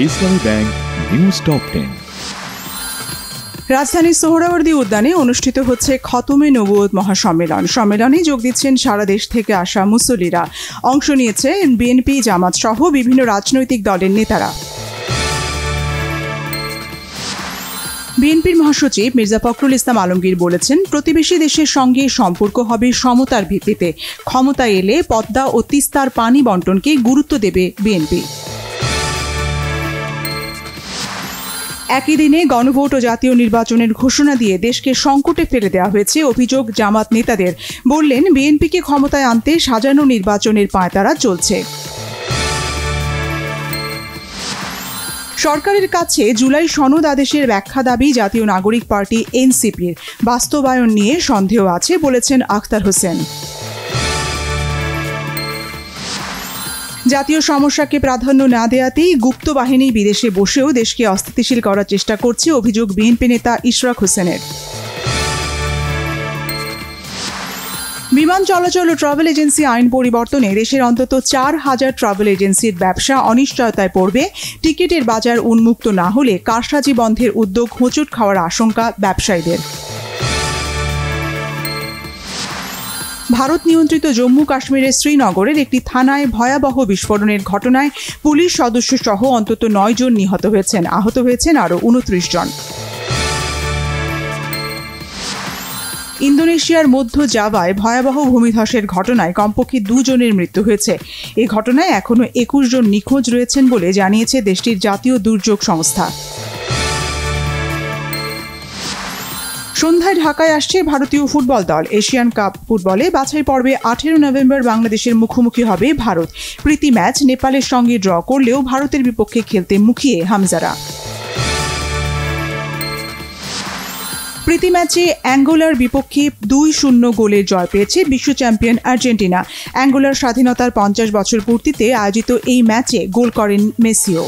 ইসলামী bank news top 10। রাজধানীর সোহরাওয়ার্দী উদ্যানে অনুষ্ঠিত হচ্ছে খতমে নবুয়ত মহাসম্মেলন। সম্মেলনে যোগ দিচ্ছেন সারা দেশ থেকে আসা মুসল্লিরা। অংশ নিয়েছেন বিএনপি, জামাত সহ বিভিন্ন রাজনৈতিক দলের নেতারা। বিএনপির মহাসচিব মির্জা ফখরুল ইসলাম আলমগীর বলেছেন, প্রতিবেশী দেশের সঙ্গে সম্পর্ক হবে সমতার ভিত্তিতে। ক্ষমতায় এলে পদ্মা ও তিস্তার পানি বণ্টনকে গুরুত্ব দেবে বিএনপি। একই দিনে গণভোট ও জাতীয় নির্বাচনের ঘোষণা দিয়ে দেশকে সংকটে ফেলে দেওয়া হয়েছে অভিযোগ জামাত নেতাদের। বললেন, বিএনপিকে ক্ষমতায় আনতে সাজানো নির্বাচনের পাঁয়তারা চলছে। সরকারের কাছে জুলাই সনদ আদেশের ব্যাখ্যা দাবি জাতীয় নাগরিক পার্টি এনসিপির। বাস্তবায়ন নিয়ে সন্দেহ আছে বলেছেন আখতার হোসেন। জাতীয় সমস্যাকে প্রাধান্য না দেওয়াতেই গুপ্ত বাহিনী বিদেশে বসেও দেশকে অস্থিতিশীল করার চেষ্টা করছে, অভিযোগ বিএনপি নেতা ইশরাক হোসেনের। বিমান চলাচল ও ট্রাভেল এজেন্সি আইন পরিবর্তনে দেশের অন্তত 4,000 ট্রাভেল এজেন্সির ব্যবসা অনিশ্চয়তায় পড়বে। টিকিটের বাজার উন্মুক্ত না হলে কারসাজি বন্ধের উদ্যোগ হোঁচট খাওয়ার আশঙ্কা ব্যবসায়ীদের। ভারত নিয়ন্ত্রিত জম্মু কাশ্মীরের শ্রীনগরের একটি থানায় ভয়াবহ বিস্ফোরণের ঘটনায় পুলিশ সদস্য সহ অন্তত 9 জন নিহত হয়েছেন। আহত হয়েছেন আরও 29 জন। ইন্দোনেশিয়ার মধ্য জাভায় ভয়াবহ ভূমিধসের ঘটনায় কমপক্ষে 2 জনের মৃত্যু হয়েছে। এই ঘটনায় এখনও 21 জন নিখোঁজ রয়েছেন বলে জানিয়েছে দেশটির জাতীয় দুর্যোগ সংস্থা। সন্ধ্যায় ঢাকায় আসছে ভারতীয় ফুটবল দল। এশিয়ান কাপ ফুটবলে বাছাই পর্বে 18 নভেম্বর বাংলাদেশের মুখোমুখি হবে ভারত। প্রীতি ম্যাচ নেপালের সঙ্গে ড্র করলেও ভারতের বিপক্ষে খেলতে মুখিয়ে হামজারা। প্রীতি ম্যাচে অ্যাঙ্গোলার বিপক্ষে 2-0 গোলের জয় পেয়েছে বিশ্ব চ্যাম্পিয়ন আর্জেন্টিনা। অ্যাঙ্গোলার স্বাধীনতার 50 বছর পূর্তিতে আয়োজিত এই ম্যাচে গোল করেন মেসিও।